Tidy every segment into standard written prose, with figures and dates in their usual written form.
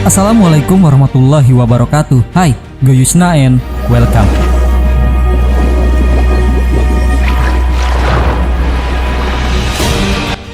Assalamualaikum warahmatullahi wabarakatuh. Hai, gue Yusna and welcome.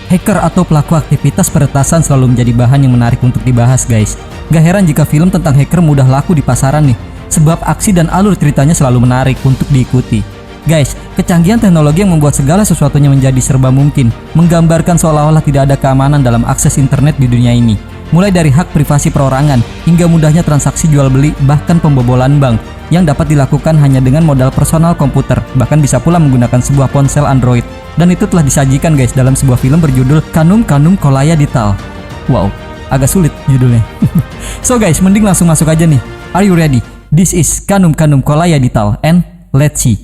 Hacker atau pelaku aktivitas peretasan selalu menjadi bahan yang menarik untuk dibahas, guys. Gak heran jika film tentang hacker mudah laku di pasaran nih, sebab aksi dan alur ceritanya selalu menarik untuk diikuti. Guys, kecanggihan teknologi yang membuat segala sesuatunya menjadi serba mungkin, menggambarkan seolah-olah tidak ada keamanan dalam akses internet di dunia ini. Mulai dari hak privasi perorangan, hingga mudahnya transaksi jual beli, bahkan pembobolan bank, yang dapat dilakukan hanya dengan modal personal komputer, bahkan bisa pula menggunakan sebuah ponsel Android. Dan itu telah disajikan guys dalam sebuah film berjudul Kanum Kanum Kolaya Digital. Wow, agak sulit judulnya. So guys, mending langsung masuk aja nih. Are you ready? This is Kanum Kanum Kolaya Digital and let's see.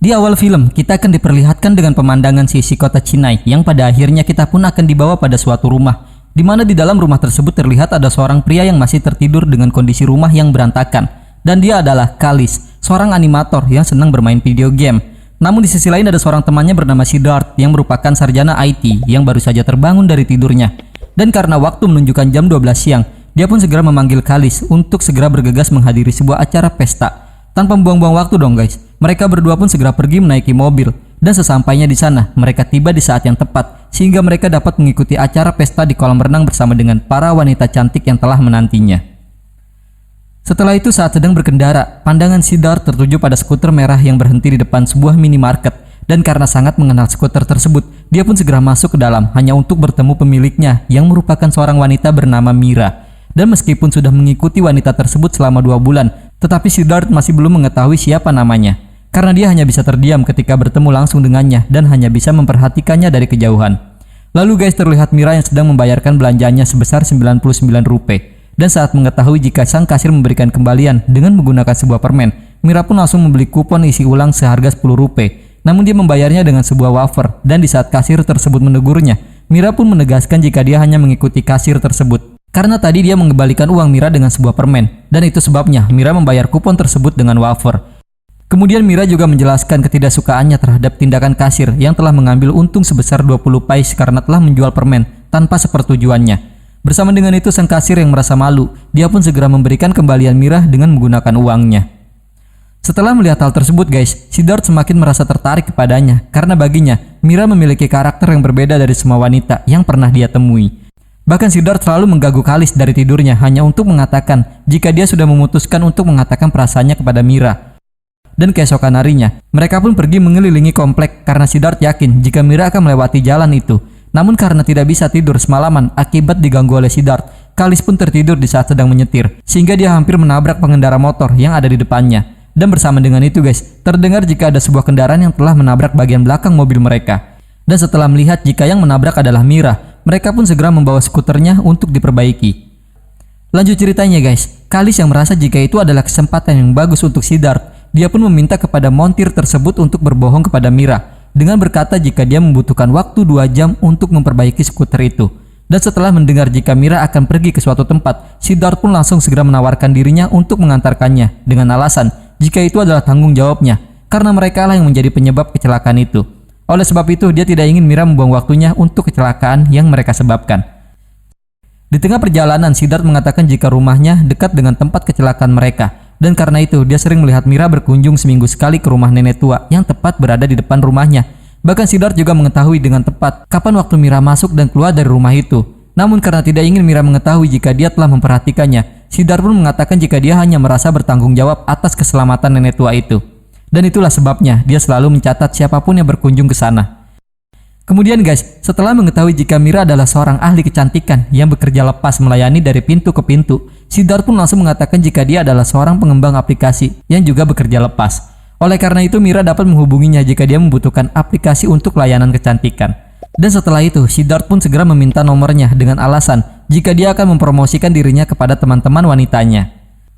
Di awal film, kita akan diperlihatkan dengan pemandangan sisi kota Chennai yang pada akhirnya kita pun akan dibawa pada suatu rumah, di mana di dalam rumah tersebut terlihat ada seorang pria yang masih tertidur dengan kondisi rumah yang berantakan, dan dia adalah Kalis, seorang animator yang senang bermain video game. Namun di sisi lain ada seorang temannya bernama Siddharth yang merupakan sarjana IT yang baru saja terbangun dari tidurnya. Dan karena waktu menunjukkan jam 12 siang, dia pun segera memanggil Kalis untuk segera bergegas menghadiri sebuah acara pesta. Tanpa membuang-buang waktu dong guys, mereka berdua pun segera pergi menaiki mobil. Dan sesampainya di sana, mereka tiba di saat yang tepat, sehingga mereka dapat mengikuti acara pesta di kolam renang bersama dengan para wanita cantik yang telah menantinya. Setelah itu saat sedang berkendara, pandangan Siddharth tertuju pada skuter merah yang berhenti di depan sebuah minimarket. Dan karena sangat mengenal skuter tersebut, dia pun segera masuk ke dalam hanya untuk bertemu pemiliknya yang merupakan seorang wanita bernama Mira. Dan meskipun sudah mengikuti wanita tersebut selama 2 bulan, tetapi Siddharth masih belum mengetahui siapa namanya. Karena dia hanya bisa terdiam ketika bertemu langsung dengannya dan hanya bisa memperhatikannya dari kejauhan. Lalu guys, terlihat Mira yang sedang membayarkan belanjanya sebesar 99 rupiah. Dan saat mengetahui jika sang kasir memberikan kembalian dengan menggunakan sebuah permen, Mira pun langsung membeli kupon isi ulang seharga 10 rupiah. Namun dia membayarnya dengan sebuah wafer, dan di saat kasir tersebut menegurnya, Mira pun menegaskan jika dia hanya mengikuti kasir tersebut. Karena tadi dia mengembalikan uang Mira dengan sebuah permen, dan itu sebabnya Mira membayar kupon tersebut dengan wafer. Kemudian Mira juga menjelaskan ketidaksukaannya terhadap tindakan kasir yang telah mengambil untung sebesar 20 paise karena telah menjual permen tanpa sepertujuannya. Bersama dengan itu sang kasir yang merasa malu, dia pun segera memberikan kembalian Mira dengan menggunakan uangnya. Setelah melihat hal tersebut guys, Siddharth semakin merasa tertarik kepadanya karena baginya Mira memiliki karakter yang berbeda dari semua wanita yang pernah dia temui. Bahkan Siddharth selalu mengganggu Kalis dari tidurnya hanya untuk mengatakan jika dia sudah memutuskan untuk mengatakan perasaannya kepada Mira. Dan keesokan harinya, mereka pun pergi mengelilingi komplek karena Siddharth yakin jika Mira akan melewati jalan itu. Namun karena tidak bisa tidur semalaman akibat diganggu oleh Siddharth, Kalis pun tertidur di saat sedang menyetir, sehingga dia hampir menabrak pengendara motor yang ada di depannya. Dan bersama dengan itu guys, terdengar jika ada sebuah kendaraan yang telah menabrak bagian belakang mobil mereka. Dan setelah melihat jika yang menabrak adalah Mira, mereka pun segera membawa skuternya untuk diperbaiki. Lanjut ceritanya guys, Kalis yang merasa jika itu adalah kesempatan yang bagus untuk Siddharth, dia pun meminta kepada montir tersebut untuk berbohong kepada Mira dengan berkata jika dia membutuhkan waktu 2 jam untuk memperbaiki skuter itu. Dan setelah mendengar jika Mira akan pergi ke suatu tempat, Siddharth pun langsung segera menawarkan dirinya untuk mengantarkannya dengan alasan jika itu adalah tanggung jawabnya karena mereka lah yang menjadi penyebab kecelakaan itu. Oleh sebab itu dia tidak ingin Mira membuang waktunya untuk kecelakaan yang mereka sebabkan. Di tengah perjalanan, Siddharth mengatakan jika rumahnya dekat dengan tempat kecelakaan mereka. Dan karena itu dia sering melihat Mira berkunjung seminggu sekali ke rumah nenek tua yang tepat berada di depan rumahnya. Bahkan Siddharth juga mengetahui dengan tepat kapan waktu Mira masuk dan keluar dari rumah itu. Namun karena tidak ingin Mira mengetahui jika dia telah memperhatikannya, Siddharth pun mengatakan jika dia hanya merasa bertanggung jawab atas keselamatan nenek tua itu. Dan itulah sebabnya dia selalu mencatat siapapun yang berkunjung ke sana. Kemudian guys, setelah mengetahui jika Mira adalah seorang ahli kecantikan yang bekerja lepas melayani dari pintu ke pintu, Siddharth pun langsung mengatakan jika dia adalah seorang pengembang aplikasi yang juga bekerja lepas. Oleh karena itu Mira dapat menghubunginya jika dia membutuhkan aplikasi untuk layanan kecantikan. Dan setelah itu Siddharth pun segera meminta nomornya dengan alasan jika dia akan mempromosikan dirinya kepada teman-teman wanitanya.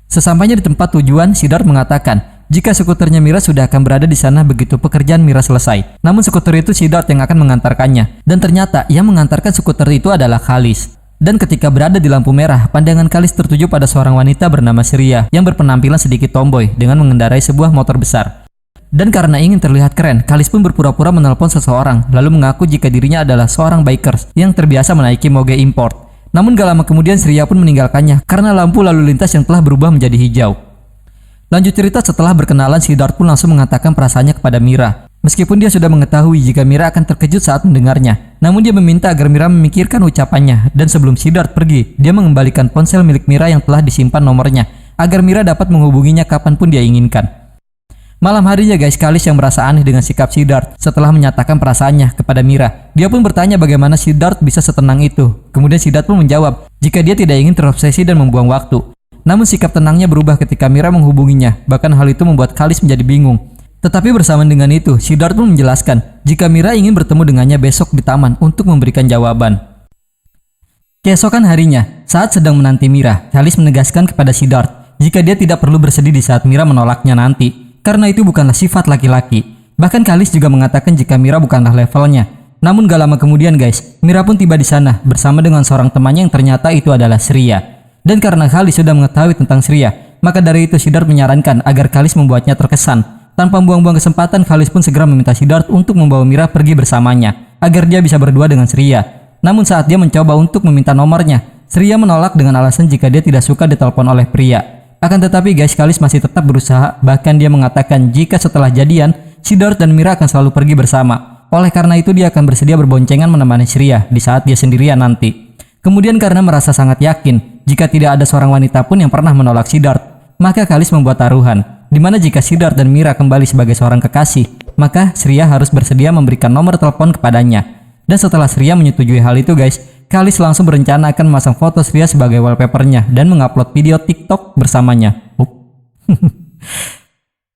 Sesampainya di tempat tujuan, Siddharth mengatakan jika skuternya Mira sudah akan berada di sana begitu pekerjaan Mira selesai. Namun skuter itu Siddharth yang akan mengantarkannya. Dan ternyata yang mengantarkan skuter itu adalah Kalis. Dan ketika berada di lampu merah, pandangan Kalis tertuju pada seorang wanita bernama Shriya yang berpenampilan sedikit tomboy dengan mengendarai sebuah motor besar. Dan karena ingin terlihat keren, Khalis pun berpura-pura menelpon seseorang, lalu mengaku jika dirinya adalah seorang bikers yang terbiasa menaiki moge import. Namun gak lama kemudian Sria pun meninggalkannya karena lampu lalu lintas yang telah berubah menjadi hijau. Lanjut cerita, setelah berkenalan, Siddharth pun langsung mengatakan perasaannya kepada Mira. Meskipun dia sudah mengetahui jika Mira akan terkejut saat mendengarnya, namun dia meminta agar Mira memikirkan ucapannya, dan sebelum Siddharth pergi, dia mengembalikan ponsel milik Mira yang telah disimpan nomornya, agar Mira dapat menghubunginya kapanpun dia inginkan. Malam harinya guys, Khalis yang merasa aneh dengan sikap Siddharth setelah menyatakan perasaannya kepada Mira. Dia pun bertanya bagaimana Siddharth bisa setenang itu. Kemudian Siddharth pun menjawab jika dia tidak ingin terobsesi dan membuang waktu. Namun sikap tenangnya berubah ketika Mira menghubunginya. Bahkan hal itu membuat Khalis menjadi bingung. Tetapi bersamaan dengan itu, Siddharth pun menjelaskan jika Mira ingin bertemu dengannya besok di taman untuk memberikan jawaban. Keesokan harinya, saat sedang menanti Mira, Khalis menegaskan kepada Siddharth jika dia tidak perlu bersedih di saat Mira menolaknya nanti, karena itu bukanlah sifat laki-laki. Bahkan Khalis juga mengatakan jika Mira bukanlah levelnya. Namun gak lama kemudian guys, Mira pun tiba di sana bersama dengan seorang temannya yang ternyata itu adalah Sria. Dan karena Khalis sudah mengetahui tentang Sria, maka dari itu Siddharth menyarankan agar Khalis membuatnya terkesan. Tanpa buang-buang kesempatan, Khalis pun segera meminta Siddharth untuk membawa Mira pergi bersamanya, agar dia bisa berdua dengan Sria. Namun saat dia mencoba untuk meminta nomornya, Sria menolak dengan alasan jika dia tidak suka ditelepon oleh pria. Akan tetapi guys, Khalis masih tetap berusaha, bahkan dia mengatakan jika setelah jadian, Siddharth dan Mira akan selalu pergi bersama. Oleh karena itu dia akan bersedia berboncengan menemani Sria di saat dia sendirian nanti. Kemudian karena merasa sangat yakin jika tidak ada seorang wanita pun yang pernah menolak Siddharth, maka Khalis membuat taruhan, di mana jika Siddharth dan Mira kembali sebagai seorang kekasih, maka Sria harus bersedia memberikan nomor telepon kepadanya. Dan setelah Sria menyetujui hal itu guys, Khalis langsung berencana akan memasang foto Sria sebagai wallpapernya dan mengupload video TikTok bersamanya.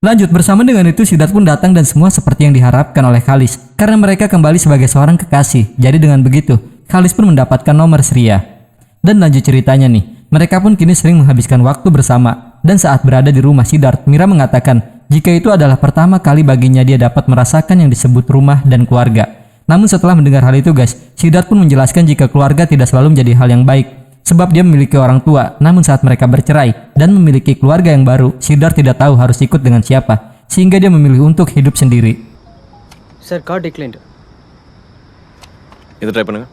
Lanjut, bersama dengan itu Siddharth pun datang dan semua seperti yang diharapkan oleh Khalis, karena mereka kembali sebagai seorang kekasih. Jadi dengan begitu, Khalis pun mendapatkan nomor Sria. Dan lanjut ceritanya nih, mereka pun kini sering menghabiskan waktu bersama. Dan saat berada di rumah Siddharth, Mira mengatakan jika itu adalah pertama kali baginya dia dapat merasakan yang disebut rumah dan keluarga. Namun setelah mendengar hal itu guys, Siddharth pun menjelaskan jika keluarga tidak selalu menjadi hal yang baik, sebab dia memiliki orang tua. Namun saat mereka bercerai dan memiliki keluarga yang baru, Siddharth tidak tahu harus ikut dengan siapa, sehingga dia memilih untuk hidup sendiri. Sir, card declined. Itu try பண்ணுங்க.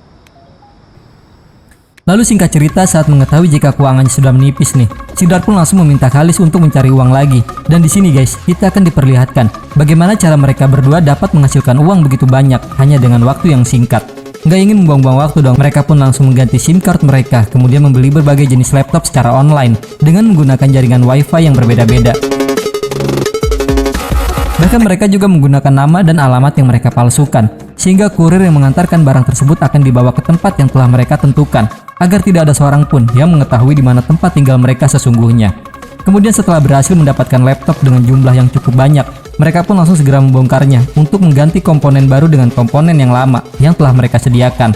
Lalu singkat cerita, saat mengetahui jika keuangannya sudah menipis nih, Siddharth pun langsung meminta Khalis untuk mencari uang lagi. Dan di sini guys, kita akan diperlihatkan bagaimana cara mereka berdua dapat menghasilkan uang begitu banyak hanya dengan waktu yang singkat. Nggak ingin membuang-buang waktu dong, mereka pun langsung mengganti SIM card mereka, kemudian membeli berbagai jenis laptop secara online dengan menggunakan jaringan WiFi yang berbeda-beda. Bahkan mereka juga menggunakan nama dan alamat yang mereka palsukan, sehingga kurir yang mengantarkan barang tersebut akan dibawa ke tempat yang telah mereka tentukan, agar tidak ada seorang pun yang mengetahui di mana tempat tinggal mereka sesungguhnya. Kemudian setelah berhasil mendapatkan laptop dengan jumlah yang cukup banyak, mereka pun langsung segera membongkarnya untuk mengganti komponen baru dengan komponen yang lama yang telah mereka sediakan.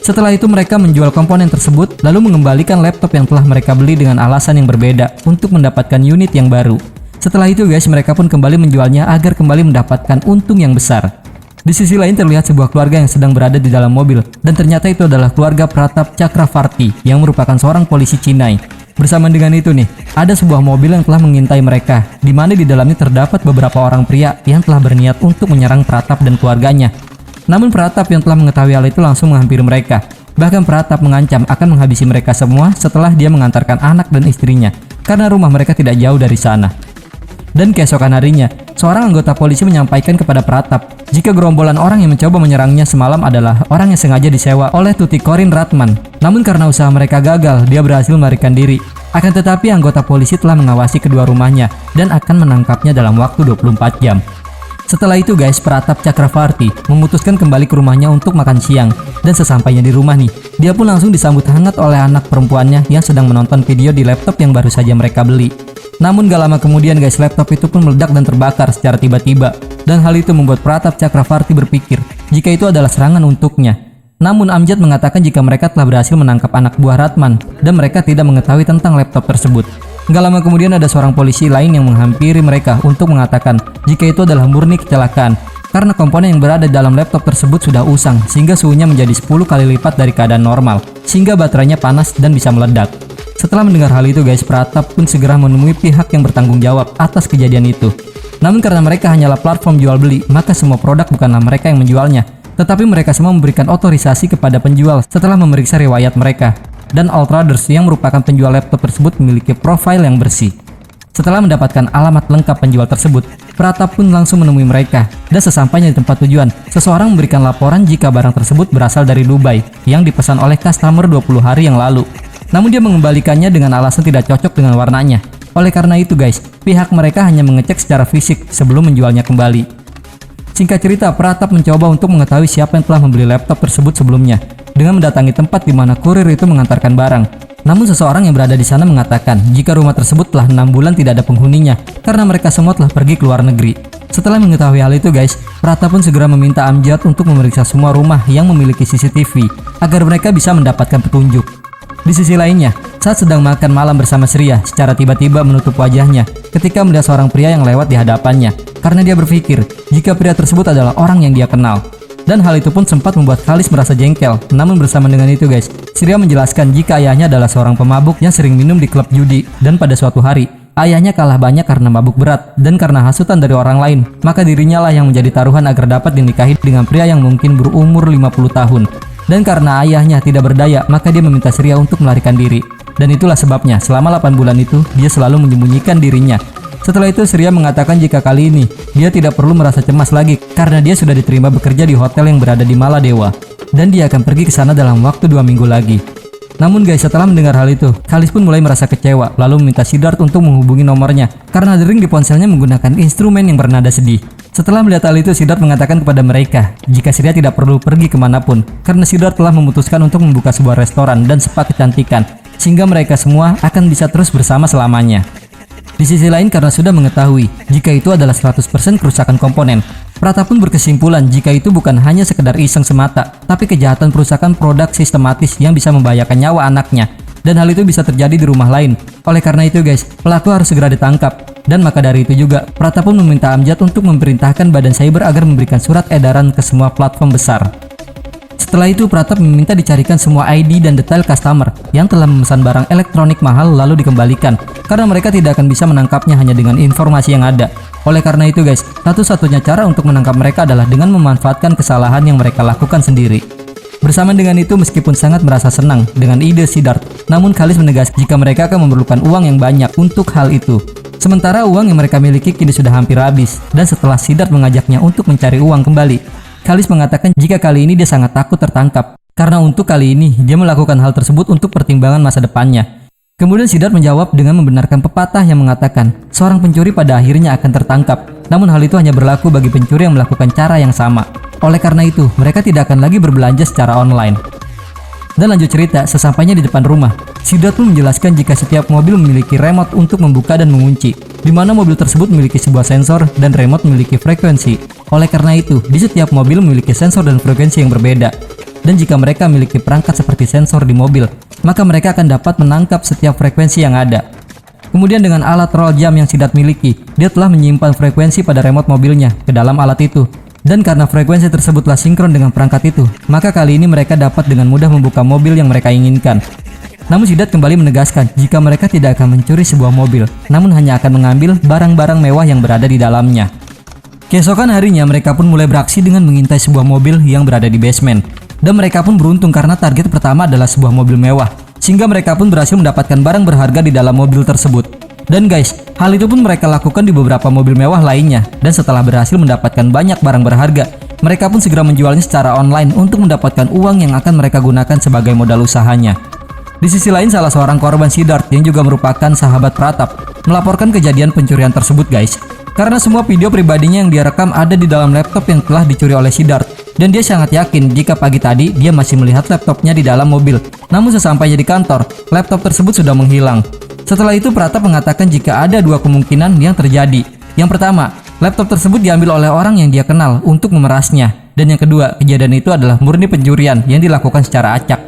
Setelah itu mereka menjual komponen tersebut, lalu mengembalikan laptop yang telah mereka beli dengan alasan yang berbeda untuk mendapatkan unit yang baru. Setelah itu guys, mereka pun kembali menjualnya agar kembali mendapatkan untung yang besar. Di sisi lain terlihat sebuah keluarga yang sedang berada di dalam mobil, dan ternyata itu adalah keluarga Pratap Chakravarti yang merupakan seorang polisi Cina. Bersamaan dengan itu nih, ada sebuah mobil yang telah mengintai mereka, di mana di dalamnya terdapat beberapa orang pria yang telah berniat untuk menyerang Pratap dan keluarganya. Namun Pratap yang telah mengetahui hal itu langsung menghampiri mereka. Bahkan Pratap mengancam akan menghabisi mereka semua setelah dia mengantarkan anak dan istrinya, karena rumah mereka tidak jauh dari sana. Dan keesokan harinya, seorang anggota polisi menyampaikan kepada Pratap jika gerombolan orang yang mencoba menyerangnya semalam adalah orang yang sengaja disewa oleh Tuticorin Ratman. Namun karena usaha mereka gagal, dia berhasil melarikan diri. Akan tetapi anggota polisi telah mengawasi kedua rumahnya dan akan menangkapnya dalam waktu 24 jam. Setelah itu guys, Pratap Chakravarti memutuskan kembali ke rumahnya untuk makan siang. Dan sesampainya di rumah nih, dia pun langsung disambut hangat oleh anak perempuannya yang sedang menonton video di laptop yang baru saja mereka beli. Namun gak lama kemudian guys, laptop itu pun meledak dan terbakar secara tiba-tiba. Dan hal itu membuat Pratap Chakravarti berpikir jika itu adalah serangan untuknya. Namun Amjad mengatakan jika mereka telah berhasil menangkap anak buah Ratman dan mereka tidak mengetahui tentang laptop tersebut. Gak lama kemudian ada seorang polisi lain yang menghampiri mereka untuk mengatakan jika itu adalah murni kecelakaan, karena komponen yang berada dalam laptop tersebut sudah usang sehingga suhunya menjadi 10 kali lipat dari keadaan normal, sehingga baterainya panas dan bisa meledak. Setelah mendengar hal itu guys, Pratap pun segera menemui pihak yang bertanggung jawab atas kejadian itu. Namun karena mereka hanyalah platform jual beli, maka semua produk bukanlah mereka yang menjualnya, tetapi mereka semua memberikan otorisasi kepada penjual setelah memeriksa riwayat mereka. Dan All Traders yang merupakan penjual laptop tersebut memiliki profil yang bersih. Setelah mendapatkan alamat lengkap penjual tersebut, Pratap pun langsung menemui mereka. Dan sesampainya di tempat tujuan, seseorang memberikan laporan jika barang tersebut berasal dari Dubai yang dipesan oleh customer 20 hari yang lalu. Namun dia mengembalikannya dengan alasan tidak cocok dengan warnanya. Oleh karena itu guys, pihak mereka hanya mengecek secara fisik sebelum menjualnya kembali. Singkat cerita, Pratap mencoba untuk mengetahui siapa yang telah membeli laptop tersebut sebelumnya dengan mendatangi tempat di mana kurir itu mengantarkan barang. Namun seseorang yang berada di sana mengatakan jika rumah tersebut telah 6 bulan tidak ada penghuninya karena mereka semua telah pergi ke luar negeri. Setelah mengetahui hal itu guys, Pratap pun segera meminta Amjad untuk memeriksa semua rumah yang memiliki CCTV agar mereka bisa mendapatkan petunjuk. Di sisi lainnya, saat sedang makan malam bersama Surya, secara tiba-tiba menutup wajahnya ketika melihat seorang pria yang lewat di hadapannya karena dia berpikir jika pria tersebut adalah orang yang dia kenal. Dan hal itu pun sempat membuat Khalis merasa jengkel. Namun bersama dengan itu guys, Surya menjelaskan jika ayahnya adalah seorang pemabuk yang sering minum di klub judi, dan pada suatu hari ayahnya kalah banyak karena mabuk berat dan karena hasutan dari orang lain, maka dirinya lah yang menjadi taruhan agar dapat dinikahi dengan pria yang mungkin berumur 50 tahun. Dan karena ayahnya tidak berdaya, maka dia meminta Surya untuk melarikan diri. Dan itulah sebabnya selama 8 bulan itu dia selalu menyembunyikan dirinya. Setelah itu Surya mengatakan jika kali ini dia tidak perlu merasa cemas lagi karena dia sudah diterima bekerja di hotel yang berada di Maladewa dan dia akan pergi ke sana dalam waktu 2 minggu lagi. Namun guys, setelah mendengar hal itu, Khalis pun mulai merasa kecewa lalu meminta Siddharth untuk menghubungi nomornya karena dering di ponselnya menggunakan instrumen yang bernada sedih. Setelah melihat hal itu, Siddharth mengatakan kepada mereka jika Surya tidak perlu pergi kemanapun karena Siddharth telah memutuskan untuk membuka sebuah restoran dan spa kecantikan sehingga mereka semua akan bisa terus bersama selamanya. Di sisi lain, karena sudah mengetahui jika itu adalah 100% kerusakan komponen, Pratap pun berkesimpulan jika itu bukan hanya sekedar iseng semata, tapi kejahatan perusakan produk sistematis yang bisa membahayakan nyawa anaknya. Dan hal itu bisa terjadi di rumah lain. Oleh karena itu guys, pelaku harus segera ditangkap. Dan maka dari itu juga, Pratap pun meminta Amjad untuk memerintahkan badan cyber agar memberikan surat edaran ke semua platform besar. Setelah itu, Pratap meminta dicarikan semua ID dan detail customer yang telah memesan barang elektronik mahal lalu dikembalikan, karena mereka tidak akan bisa menangkapnya hanya dengan informasi yang ada. Oleh karena itu guys, satu-satunya cara untuk menangkap mereka adalah dengan memanfaatkan kesalahan yang mereka lakukan sendiri. Bersama dengan itu, meskipun sangat merasa senang dengan ide Siddharth, namun Khalis menegaskan jika mereka akan memerlukan uang yang banyak untuk hal itu. Sementara uang yang mereka miliki kini sudah hampir habis, dan setelah Siddharth mengajaknya untuk mencari uang kembali, Khalis mengatakan jika kali ini dia sangat takut tertangkap, karena untuk kali ini dia melakukan hal tersebut untuk pertimbangan masa depannya. Kemudian Siddharth menjawab dengan membenarkan pepatah yang mengatakan seorang pencuri pada akhirnya akan tertangkap, namun hal itu hanya berlaku bagi pencuri yang melakukan cara yang sama. Oleh karena itu, mereka tidak akan lagi berbelanja secara online. Dan lanjut cerita, sesampainya di depan rumah, Siddharth pun menjelaskan jika setiap mobil memiliki remote untuk membuka dan mengunci, di mana mobil tersebut memiliki sebuah sensor dan remote memiliki frekuensi. Oleh karena itu, di setiap mobil memiliki sensor dan frekuensi yang berbeda. Dan jika mereka memiliki perangkat seperti sensor di mobil, maka mereka akan dapat menangkap setiap frekuensi yang ada. Kemudian dengan alat roll jam yang Siddharth miliki, dia telah menyimpan frekuensi pada remote mobilnya ke dalam alat itu. Dan karena frekuensi tersebutlah sinkron dengan perangkat itu, maka kali ini mereka dapat dengan mudah membuka mobil yang mereka inginkan. Namun Siddharth kembali menegaskan jika mereka tidak akan mencuri sebuah mobil, namun hanya akan mengambil barang-barang mewah yang berada di dalamnya. Keesokan harinya mereka pun mulai beraksi dengan mengintai sebuah mobil yang berada di basement. Dan mereka pun beruntung karena target pertama adalah sebuah mobil mewah, sehingga mereka pun berhasil mendapatkan barang berharga di dalam mobil tersebut. Dan guys, hal itu pun mereka lakukan di beberapa mobil mewah lainnya. Dan setelah berhasil mendapatkan banyak barang berharga, mereka pun segera menjualnya secara online untuk mendapatkan uang yang akan mereka gunakan sebagai modal usahanya. Di sisi lain, salah seorang korban Siddharth yang juga merupakan sahabat Pratap melaporkan kejadian pencurian tersebut guys. Karena semua video pribadinya yang dia rekam ada di dalam laptop yang telah dicuri oleh Siddharth. Dan dia sangat yakin jika pagi tadi dia masih melihat laptopnya di dalam mobil. Namun sesampainya di kantor, laptop tersebut sudah menghilang. Setelah itu Pratap mengatakan jika ada dua kemungkinan yang terjadi. Yang pertama, laptop tersebut diambil oleh orang yang dia kenal untuk memerasnya. Dan yang kedua, kejadian itu adalah murni pencurian yang dilakukan secara acak.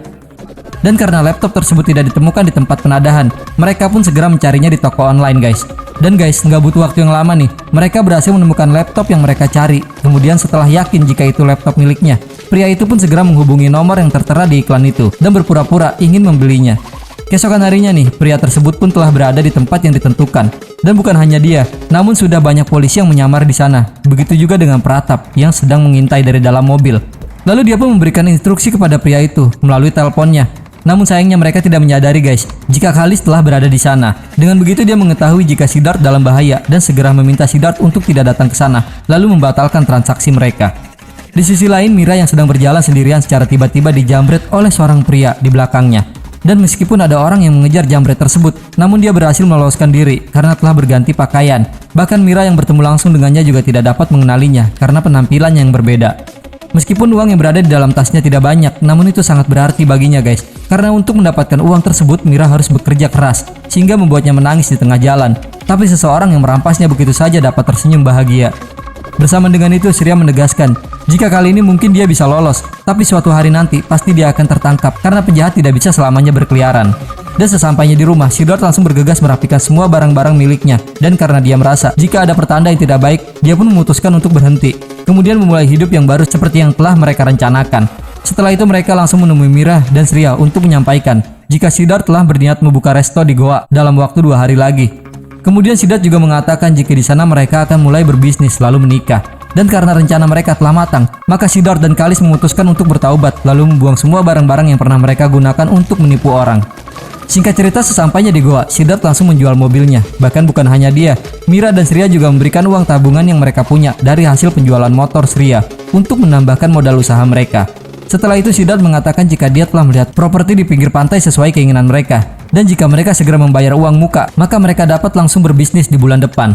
Dan karena laptop tersebut tidak ditemukan di tempat penadahan, mereka pun segera mencarinya di toko online guys. Dan guys, nggak butuh waktu yang lama nih, mereka berhasil menemukan laptop yang mereka cari. Kemudian setelah yakin jika itu laptop miliknya, pria itu pun segera menghubungi nomor yang tertera di iklan itu dan berpura-pura ingin membelinya. Keesokan harinya nih, pria tersebut pun telah berada di tempat yang ditentukan. Dan bukan hanya dia, namun sudah banyak polisi yang menyamar di sana. Begitu juga dengan Pratap yang sedang mengintai dari dalam mobil. Lalu dia pun memberikan instruksi kepada pria itu melalui teleponnya. Namun sayangnya mereka tidak menyadari guys, jika Khalis telah berada di sana. Dengan begitu dia mengetahui jika Siddharth dalam bahaya dan segera meminta Siddharth untuk tidak datang ke sana, lalu membatalkan transaksi mereka. Di sisi lain, Mira yang sedang berjalan sendirian secara tiba-tiba dijamret oleh seorang pria di belakangnya. Dan meskipun ada orang yang mengejar jambret tersebut, namun dia berhasil meloloskan diri karena telah berganti pakaian. Bahkan Mira yang bertemu langsung dengannya juga tidak dapat mengenalinya karena penampilannya yang berbeda. Meskipun uang yang berada di dalam tasnya tidak banyak, namun itu sangat berarti baginya guys. Karena untuk mendapatkan uang tersebut, Mira harus bekerja keras, sehingga membuatnya menangis di tengah jalan. Tapi seseorang yang merampasnya begitu saja dapat tersenyum bahagia. Bersama dengan itu, Surya menegaskan, jika kali ini mungkin dia bisa lolos, tapi suatu hari nanti pasti dia akan tertangkap karena penjahat tidak bisa selamanya berkeliaran. Dan sesampainya di rumah, Siddharth langsung bergegas merapikan semua barang-barang miliknya. Dan karena dia merasa jika ada pertanda yang tidak baik, dia pun memutuskan untuk berhenti. Kemudian memulai hidup yang baru seperti yang telah mereka rencanakan. Setelah itu mereka langsung menemui Mira dan Surya untuk menyampaikan jika Siddharth telah berniat membuka resto di Goa dalam waktu 2 hari lagi. Kemudian Siddharth juga mengatakan jika di sana mereka akan mulai berbisnis lalu menikah. Dan karena rencana mereka telah matang, maka Siddharth dan Khalis memutuskan untuk bertaubat lalu membuang semua barang-barang yang pernah mereka gunakan untuk menipu orang. Singkat cerita, sesampainya di Goa, Siddharth langsung menjual mobilnya. Bahkan bukan hanya dia, Mira dan Surya juga memberikan uang tabungan yang mereka punya dari hasil penjualan motor Surya untuk menambahkan modal usaha mereka. Setelah itu Siddharth mengatakan jika dia telah melihat properti di pinggir pantai sesuai keinginan mereka. Dan jika mereka segera membayar uang muka, maka mereka dapat langsung berbisnis di bulan depan.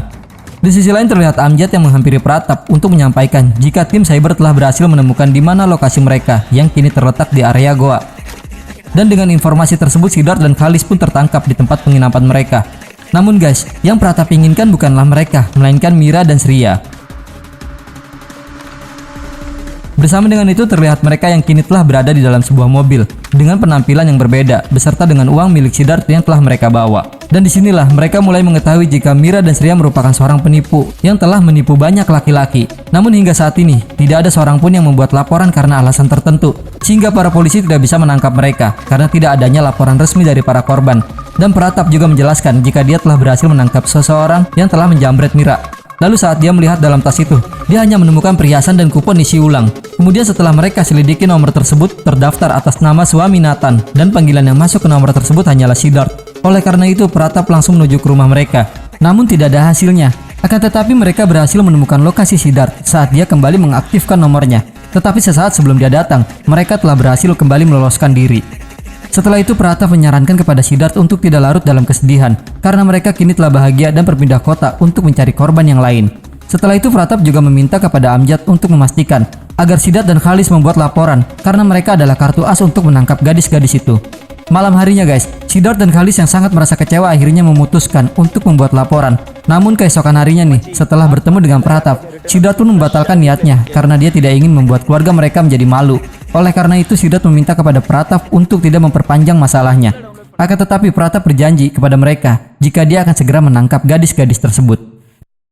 Di sisi lain terlihat Amjad yang menghampiri Pratap untuk menyampaikan jika tim cyber telah berhasil menemukan di mana lokasi mereka yang kini terletak di area Goa. Dan dengan informasi tersebut Siddharth dan Khalis pun tertangkap di tempat penginapan mereka. Namun guys, yang Pratap inginkan bukanlah mereka, melainkan Mira dan Surya. Bersama dengan itu terlihat mereka yang kini telah berada di dalam sebuah mobil dengan penampilan yang berbeda beserta dengan uang milik Siddharth yang telah mereka bawa. Dan disinilah mereka mulai mengetahui jika Mira dan Surya merupakan seorang penipu yang telah menipu banyak laki-laki. Namun hingga saat ini tidak ada seorang pun yang membuat laporan karena alasan tertentu, sehingga para polisi tidak bisa menangkap mereka karena tidak adanya laporan resmi dari para korban. Dan Pratap juga menjelaskan jika dia telah berhasil menangkap seseorang yang telah menjamret Mira. Lalu saat dia melihat dalam tas itu, dia hanya menemukan perhiasan dan kupon isi ulang. Kemudian setelah mereka selidiki nomor tersebut terdaftar atas nama suami Nathan dan panggilan yang masuk ke nomor tersebut hanyalah Siddharth. Oleh karena itu Pratap langsung menuju ke rumah mereka. Namun tidak ada hasilnya. Akan tetapi mereka berhasil menemukan lokasi Siddharth saat dia kembali mengaktifkan nomornya. Tetapi sesaat sebelum dia datang, mereka telah berhasil kembali meloloskan diri. Setelah itu Pratap menyarankan kepada Siddharth untuk tidak larut dalam kesedihan karena mereka kini telah bahagia dan berpindah kota untuk mencari korban yang lain. Setelah itu Pratap juga meminta kepada Amjad untuk memastikan agar Siddharth dan Khalis membuat laporan karena mereka adalah kartu as untuk menangkap gadis-gadis itu. Malam harinya guys, Siddharth dan Khalis yang sangat merasa kecewa akhirnya memutuskan untuk membuat laporan. Namun keesokan harinya nih, setelah bertemu dengan Pratap, Siddharth pun membatalkan niatnya karena dia tidak ingin membuat keluarga mereka menjadi malu. Oleh karena itu Siddharth meminta kepada Pratap untuk tidak memperpanjang masalahnya. Akan tetapi Pratap berjanji kepada mereka jika dia akan segera menangkap gadis-gadis tersebut.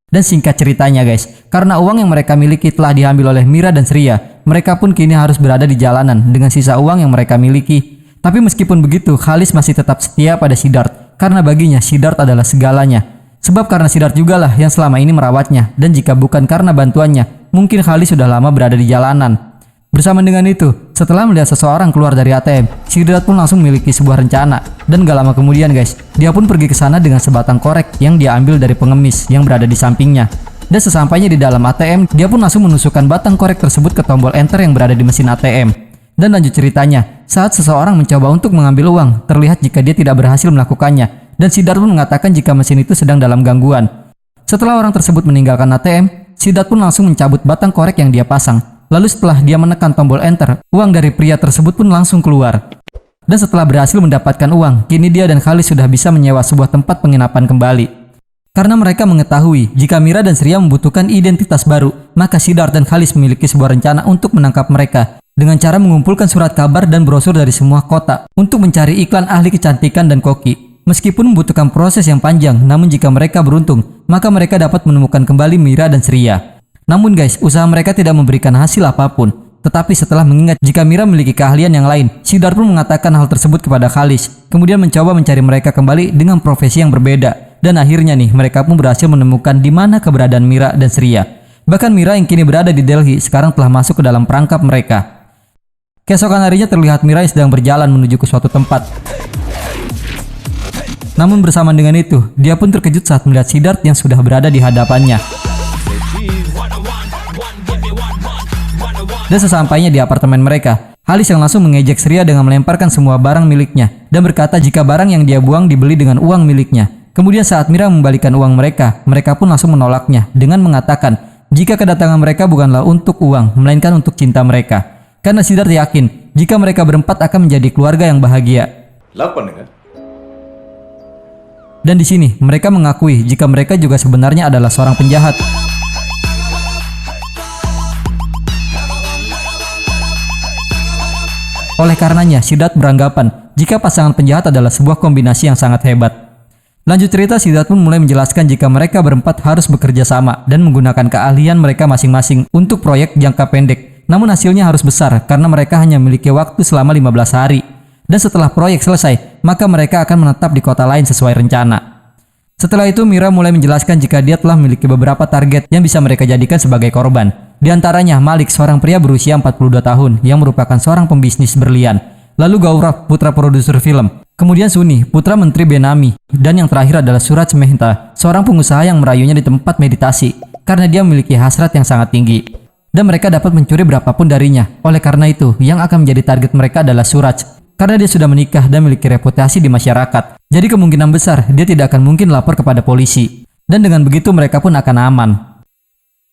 Dan singkat ceritanya guys, karena uang yang mereka miliki telah diambil oleh Mira dan Surya, mereka pun kini harus berada di jalanan dengan sisa uang yang mereka miliki. Tapi meskipun begitu, Khalis masih tetap setia pada Siddharth karena baginya Siddharth adalah segalanya. Sebab karena Siddharth jugalah yang selama ini merawatnya, dan jika bukan karena bantuannya, mungkin Khalis sudah lama berada di jalanan. Bersama dengan itu, setelah melihat seseorang keluar dari ATM, Siddharth pun langsung memiliki sebuah rencana. Dan gak lama kemudian guys, dia pun pergi ke sana dengan sebatang korek yang dia ambil dari pengemis yang berada di sampingnya. Dan sesampainya di dalam ATM, dia pun langsung menusukkan batang korek tersebut ke tombol enter yang berada di mesin ATM. Dan lanjut ceritanya, saat seseorang mencoba untuk mengambil uang, terlihat jika dia tidak berhasil melakukannya. Dan Siddharth pun mengatakan jika mesin itu sedang dalam gangguan. Setelah orang tersebut meninggalkan ATM, Siddharth pun langsung mencabut batang korek yang dia pasang. Lalu setelah dia menekan tombol enter, uang dari pria tersebut pun langsung keluar. Dan setelah berhasil mendapatkan uang, kini dia dan Khalis sudah bisa menyewa sebuah tempat penginapan kembali. Karena mereka mengetahui jika Mira dan Surya membutuhkan identitas baru, maka Siddharth dan Khalis memiliki sebuah rencana untuk menangkap mereka dengan cara mengumpulkan surat kabar dan brosur dari semua kota untuk mencari iklan ahli kecantikan dan koki. Meskipun membutuhkan proses yang panjang, namun jika mereka beruntung, maka mereka dapat menemukan kembali Mira dan Surya. Namun guys, usaha mereka tidak memberikan hasil apapun Tetapi setelah mengingat jika Mira memiliki keahlian yang lain, Siddharth pun mengatakan hal tersebut kepada Khalis. Kemudian mencoba mencari mereka kembali dengan profesi yang berbeda. Dan akhirnya nih, mereka pun berhasil menemukan di mana keberadaan Mira dan Sriya. Bahkan Mira yang kini berada di Delhi sekarang telah masuk ke dalam perangkap mereka. Keesokan harinya terlihat Mira yang sedang berjalan menuju ke suatu tempat. Namun bersamaan dengan itu, dia pun terkejut saat melihat Siddharth yang sudah berada di hadapannya. Dan sesampainya di apartemen mereka, Khalis yang langsung mengejek Sriya dengan melemparkan semua barang miliknya dan berkata jika barang yang dia buang dibeli dengan uang miliknya. Kemudian saat Mira membalikan uang mereka, mereka pun langsung menolaknya dengan mengatakan jika kedatangan mereka bukanlah untuk uang, melainkan untuk cinta mereka. Karena Siddharth yakin jika mereka berempat akan menjadi keluarga yang bahagia. Dan di sini mereka mengakui jika mereka juga sebenarnya adalah seorang penjahat. Oleh karenanya, Siddharth beranggapan jika pasangan penjahat adalah sebuah kombinasi yang sangat hebat. Lanjut cerita, Siddharth pun mulai menjelaskan jika mereka berempat harus bekerja sama dan menggunakan keahlian mereka masing-masing untuk proyek jangka pendek. Namun hasilnya harus besar karena mereka hanya memiliki waktu selama 15 hari. Dan setelah proyek selesai, maka mereka akan menetap di kota lain sesuai rencana. Setelah itu, Mira mulai menjelaskan jika dia telah memiliki beberapa target yang bisa mereka jadikan sebagai korban. Di antaranya Malik, seorang pria berusia 42 tahun yang merupakan seorang pembisnis berlian. Lalu Gaurav, putra produser film. Kemudian Suni, putra menteri Benami. Dan yang terakhir adalah Suraj Mehta, seorang pengusaha yang merayunya di tempat meditasi karena dia memiliki hasrat yang sangat tinggi. Dan mereka dapat mencuri berapapun darinya. Oleh karena itu, yang akan menjadi target mereka adalah Suraj. Karena dia sudah menikah dan memiliki reputasi di masyarakat. Jadi kemungkinan besar dia tidak akan mungkin lapor kepada polisi. Dan dengan begitu mereka pun akan aman.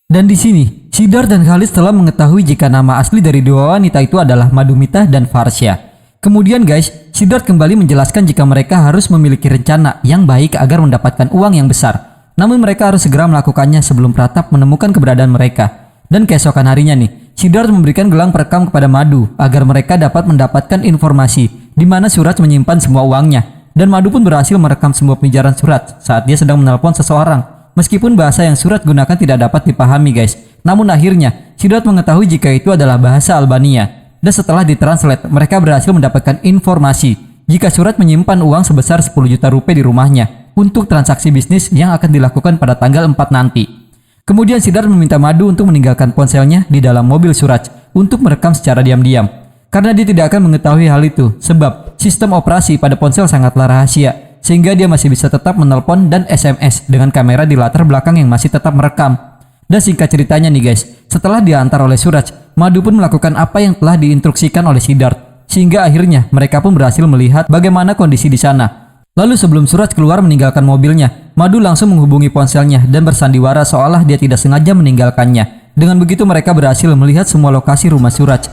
Dan di sini, Siddharth dan Khalis telah mengetahui jika nama asli dari dua wanita itu adalah Madhumita dan Farsha. Kemudian guys, Siddharth kembali menjelaskan jika mereka harus memiliki rencana yang baik agar mendapatkan uang yang besar. Namun mereka harus segera melakukannya sebelum Pratap menemukan keberadaan mereka. Dan keesokan harinya nih, Siddharth memberikan gelang perekam kepada Madhu agar mereka dapat mendapatkan informasi di mana Suraj menyimpan semua uangnya. Dan Madhu pun berhasil merekam semua pembicaraan Suraj saat dia sedang menelpon seseorang. Meskipun bahasa yang Suraj gunakan tidak dapat dipahami guys. Namun akhirnya, Siddharth mengetahui jika itu adalah bahasa Albania. Dan setelah ditranslate, mereka berhasil mendapatkan informasi jika Suraj menyimpan uang sebesar 10 juta rupiah di rumahnya untuk transaksi bisnis yang akan dilakukan pada tanggal 4 nanti. Kemudian Siddharth meminta Madhu untuk meninggalkan ponselnya di dalam mobil Suraj untuk merekam secara diam-diam. Karena dia tidak akan mengetahui hal itu, sebab sistem operasi pada ponsel sangatlah rahasia, sehingga dia masih bisa tetap menelpon dan SMS dengan kamera di latar belakang yang masih tetap merekam. Dan singkat ceritanya nih guys, setelah diantar oleh Suraj, Madhu pun melakukan apa yang telah diinstruksikan oleh Siddharth, sehingga akhirnya mereka pun berhasil melihat bagaimana kondisi di sana. Lalu sebelum Suraj keluar meninggalkan mobilnya, Madhu langsung menghubungi ponselnya dan bersandiwara seolah dia tidak sengaja meninggalkannya. Dengan begitu mereka berhasil melihat semua lokasi rumah Suraj.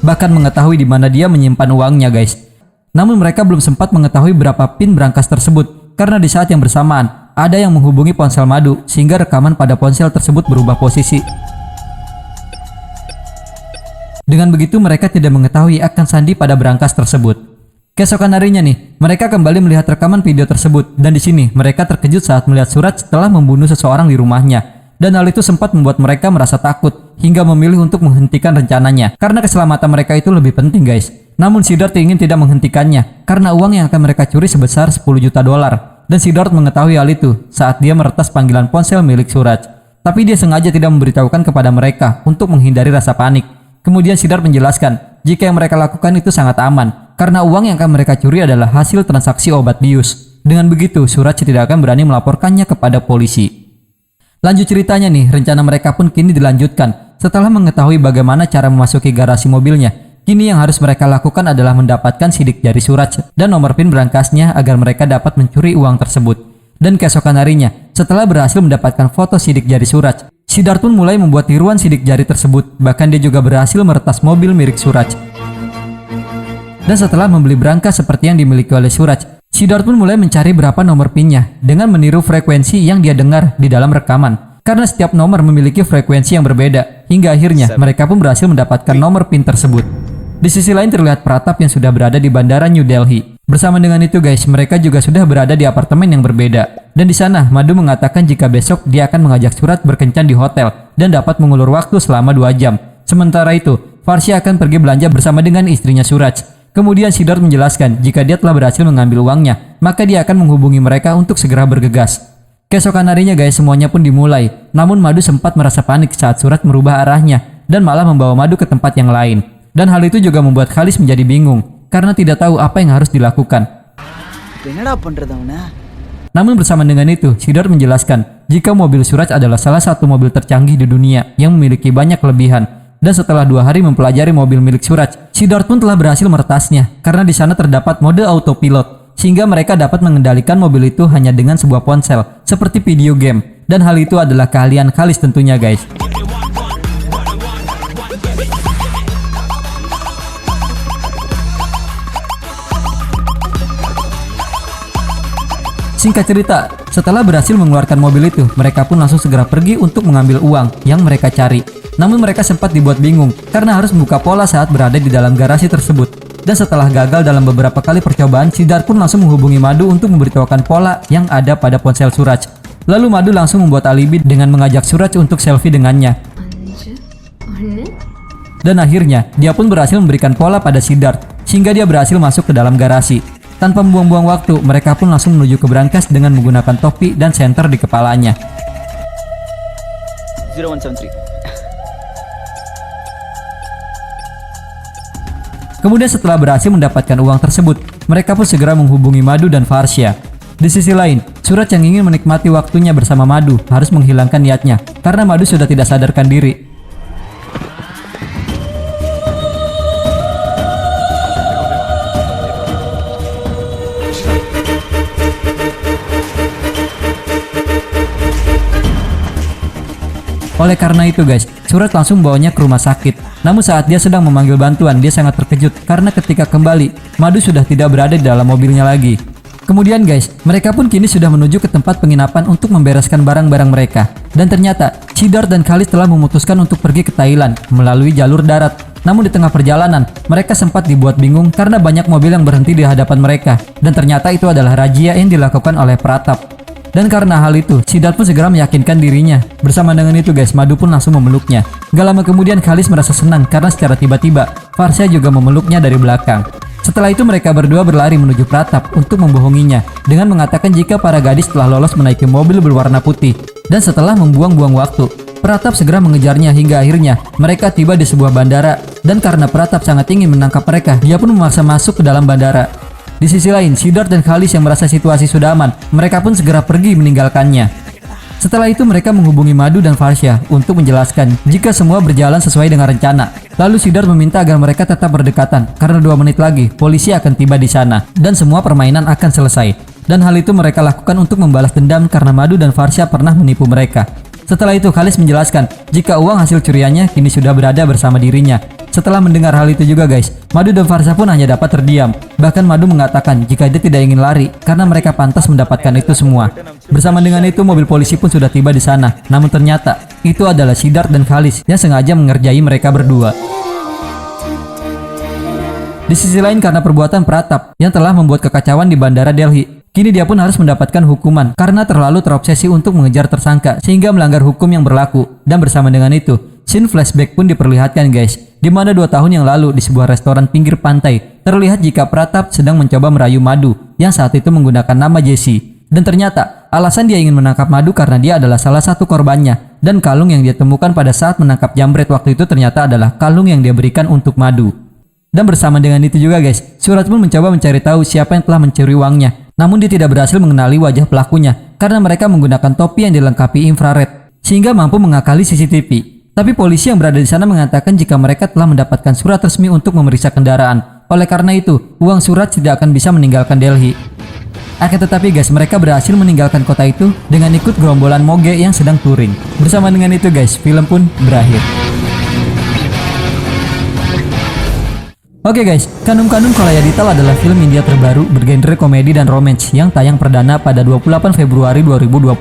Bahkan mengetahui di mana dia menyimpan uangnya guys. Namun mereka belum sempat mengetahui berapa pin brankas tersebut karena di saat yang bersamaan ada yang menghubungi ponsel Madhu sehingga rekaman pada ponsel tersebut berubah posisi. Dengan begitu mereka tidak mengetahui akan sandi pada brankas tersebut. Keesokan harinya nih, mereka kembali melihat rekaman video tersebut dan di sini mereka terkejut saat melihat Suraj telah membunuh seseorang di rumahnya. Dan hal itu sempat membuat mereka merasa takut hingga memilih untuk menghentikan rencananya karena keselamatan mereka itu lebih penting guys. Namun Siddharth ingin tidak menghentikannya karena uang yang akan mereka curi sebesar 10 juta dolar. Dan Siddharth mengetahui hal itu saat dia meretas panggilan ponsel milik Suraj. Tapi dia sengaja tidak memberitahukan kepada mereka untuk menghindari rasa panik. Kemudian Siddharth menjelaskan jika yang mereka lakukan itu sangat aman karena uang yang akan mereka curi adalah hasil transaksi obat bius. Dengan begitu, Suraj tidak akan berani melaporkannya kepada polisi. Lanjut ceritanya nih, rencana mereka pun kini dilanjutkan. Setelah mengetahui bagaimana cara memasuki garasi mobilnya, kini yang harus mereka lakukan adalah mendapatkan sidik jari Suraj dan nomor PIN brankasnya agar mereka dapat mencuri uang tersebut. Dan keesokan harinya, setelah berhasil mendapatkan foto sidik jari Suraj, Siddharth pun mulai membuat tiruan sidik jari tersebut. Bahkan dia juga berhasil meretas mobil milik Suraj. Dan setelah membeli brankas seperti yang dimiliki oleh Suraj, Siddharth pun mulai mencari berapa nomor PIN-nya dengan meniru frekuensi yang dia dengar di dalam rekaman. Karena setiap nomor memiliki frekuensi yang berbeda. Hingga akhirnya mereka pun berhasil mendapatkan nomor PIN tersebut. Di sisi lain terlihat Pratap yang sudah berada di bandara New Delhi. Bersama dengan itu guys, mereka juga sudah berada di apartemen yang berbeda. Dan di sana, Madhu mengatakan jika besok dia akan mengajak Suraj berkencan di hotel dan dapat mengulur waktu selama 2 jam. Sementara itu, Farsha akan pergi belanja bersama dengan istrinya Suraj. Kemudian Siddharth menjelaskan jika dia telah berhasil mengambil uangnya, maka dia akan menghubungi mereka untuk segera bergegas. Keesokan harinya guys, semuanya pun dimulai. Namun Madhu sempat merasa panik saat Suraj merubah arahnya dan malah membawa Madhu ke tempat yang lain. Dan hal itu juga membuat Khalis menjadi bingung karena tidak tahu apa yang harus dilakukan. Namun bersama dengan itu, Siddharth menjelaskan jika mobil Suraj adalah salah satu mobil tercanggih di dunia yang memiliki banyak kelebihan. Dan setelah 2 hari mempelajari mobil milik Suraj, Siddharth pun telah berhasil meretasnya karena di sana terdapat mode autopilot, sehingga mereka dapat mengendalikan mobil itu hanya dengan sebuah ponsel, seperti video game. Dan hal itu adalah keahlian Khalis tentunya guys. Singkat cerita, setelah berhasil mengeluarkan mobil itu, mereka pun langsung segera pergi untuk mengambil uang yang mereka cari. Namun mereka sempat dibuat bingung karena harus membuka pola saat berada di dalam garasi tersebut. Dan setelah gagal dalam beberapa kali percobaan, Siddharth pun langsung menghubungi Madhu untuk memberitahukan pola yang ada pada ponsel Suraj. Lalu Madhu langsung membuat alibi dengan mengajak Suraj untuk selfie dengannya. Dan akhirnya, dia pun berhasil memberikan pola pada Siddharth, sehingga dia berhasil masuk ke dalam garasi. Tanpa membuang-buang waktu, mereka pun langsung menuju ke brankas dengan menggunakan topi dan senter di kepalanya. 0173. Kemudian setelah berhasil mendapatkan uang tersebut, mereka pun segera menghubungi Madhu dan Farsha. Di sisi lain, Suraj yang ingin menikmati waktunya bersama Madhu harus menghilangkan niatnya karena Madhu sudah tidak sadarkan diri. Oleh karena itu guys, Suraj langsung membawanya ke rumah sakit. Namun saat dia sedang memanggil bantuan, dia sangat terkejut karena ketika kembali, Madhu sudah tidak berada di dalam mobilnya lagi. Kemudian guys, mereka pun kini sudah menuju ke tempat penginapan untuk membereskan barang-barang mereka. Dan ternyata, Siddharth dan Khalis telah memutuskan untuk pergi ke Thailand melalui jalur darat. Namun di tengah perjalanan, mereka sempat dibuat bingung karena banyak mobil yang berhenti di hadapan mereka. Dan ternyata itu adalah razia yang dilakukan oleh Pratap. Dan karena hal itu, Siddharth pun segera meyakinkan dirinya. Bersama dengan itu guys, Madhu pun langsung memeluknya. Gak lama kemudian Khalis merasa senang karena secara tiba-tiba, Farsha juga memeluknya dari belakang. Setelah itu mereka berdua berlari menuju Pratap untuk membohonginya dengan mengatakan jika para gadis telah lolos menaiki mobil berwarna putih. Dan setelah membuang-buang waktu, Pratap segera mengejarnya hingga akhirnya mereka tiba di sebuah bandara. Dan karena Pratap sangat ingin menangkap mereka, dia pun memaksa masuk ke dalam bandara. Di sisi lain, Siddharth dan Khalis yang merasa situasi sudah aman, mereka pun segera pergi meninggalkannya. Setelah itu mereka menghubungi Madhu dan Farsha untuk menjelaskan jika semua berjalan sesuai dengan rencana. Lalu Siddharth meminta agar mereka tetap berdekatan karena 2 menit lagi polisi akan tiba di sana dan semua permainan akan selesai. Dan hal itu mereka lakukan untuk membalas dendam karena Madhu dan Farsha pernah menipu mereka. Setelah itu Khalis menjelaskan jika uang hasil curiannya kini sudah berada bersama dirinya. Setelah mendengar hal itu juga guys, Madhu dan Farsha pun hanya dapat terdiam. Bahkan Madhu mengatakan jika dia tidak ingin lari karena mereka pantas mendapatkan itu semua. Bersama dengan itu mobil polisi pun sudah tiba di sana. Namun ternyata itu adalah Siddharth dan Khalis yang sengaja mengerjai mereka berdua. Di sisi lain karena perbuatan Pratap yang telah membuat kekacauan di Bandara Delhi, kini dia pun harus mendapatkan hukuman karena terlalu terobsesi untuk mengejar tersangka sehingga melanggar hukum yang berlaku. Dan bersama dengan itu, scene flashback pun diperlihatkan guys, di mana 2 tahun yang lalu di sebuah restoran pinggir pantai terlihat jika Pratap sedang mencoba merayu Madhu yang saat itu menggunakan nama Jessie. Dan ternyata alasan dia ingin menangkap Madhu karena dia adalah salah satu korbannya. Dan kalung yang dia temukan pada saat menangkap Jambret waktu itu ternyata adalah kalung yang dia berikan untuk Madhu. Dan bersama dengan itu juga guys, Suraj pun mencoba mencari tahu siapa yang telah mencuri uangnya. Namun dia tidak berhasil mengenali wajah pelakunya karena mereka menggunakan topi yang dilengkapi infrared sehingga mampu mengakali CCTV. Tapi polisi yang berada di sana mengatakan jika mereka telah mendapatkan surat resmi untuk memeriksa kendaraan. Oleh karena itu, uang Suraj tidak akan bisa meninggalkan Delhi. Akan tetapi guys, mereka berhasil meninggalkan kota itu dengan ikut gerombolan moge yang sedang touring. Bersama dengan itu guys, film pun berakhir. Oke guys, Kanum-Kanum Kolayadital adalah film India terbaru bergenre komedi dan romance yang tayang perdana pada 28 Februari 2020.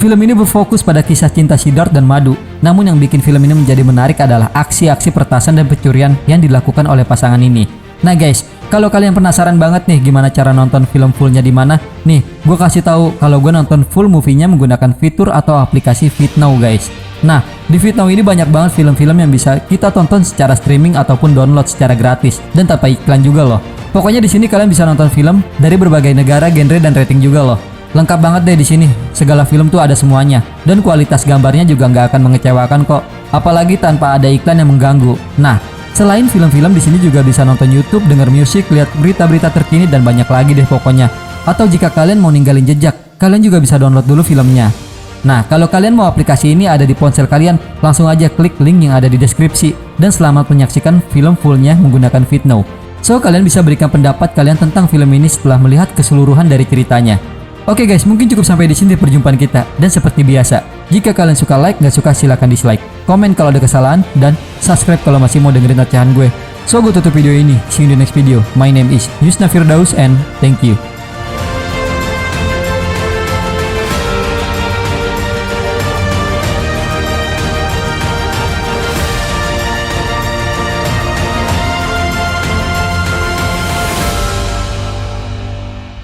Film ini berfokus pada kisah cinta Siddharth dan Madhu. Namun yang bikin film ini menjadi menarik adalah aksi-aksi peretasan dan pencurian yang dilakukan oleh pasangan ini. Nah guys, kalau kalian penasaran banget nih gimana cara nonton film fullnya di mana, nih gue kasih tahu kalau gue nonton full movie-nya menggunakan fitur atau aplikasi VidNow guys. Nah, di Fitnow ini banyak banget film-film yang bisa kita tonton secara streaming ataupun download secara gratis dan tanpa iklan juga loh. Pokoknya di sini kalian bisa nonton film dari berbagai negara, genre dan rating juga loh. Lengkap banget deh di sini. Segala film tuh ada semuanya dan kualitas gambarnya juga nggak akan mengecewakan kok. Apalagi tanpa ada iklan yang mengganggu. Nah, selain film-film di sini juga bisa nonton YouTube, denger musik, lihat berita-berita terkini dan banyak lagi deh pokoknya. Atau jika kalian mau ninggalin jejak, kalian juga bisa download dulu filmnya. Nah, kalau kalian mau aplikasi ini ada di ponsel kalian, langsung aja klik link yang ada di deskripsi. Dan selamat menyaksikan film fullnya menggunakan Fitnow. So, kalian bisa berikan pendapat kalian tentang film ini setelah melihat keseluruhan dari ceritanya. Oke guys, mungkin cukup sampai di sini perjumpaan kita. Dan seperti biasa, jika kalian suka like, nggak suka silahkan dislike. Komen kalau ada kesalahan, dan subscribe kalau masih mau dengerin ocehan gue. So, gue tutup video ini. See you in the next video. My name is Yusna Firdaus and thank you.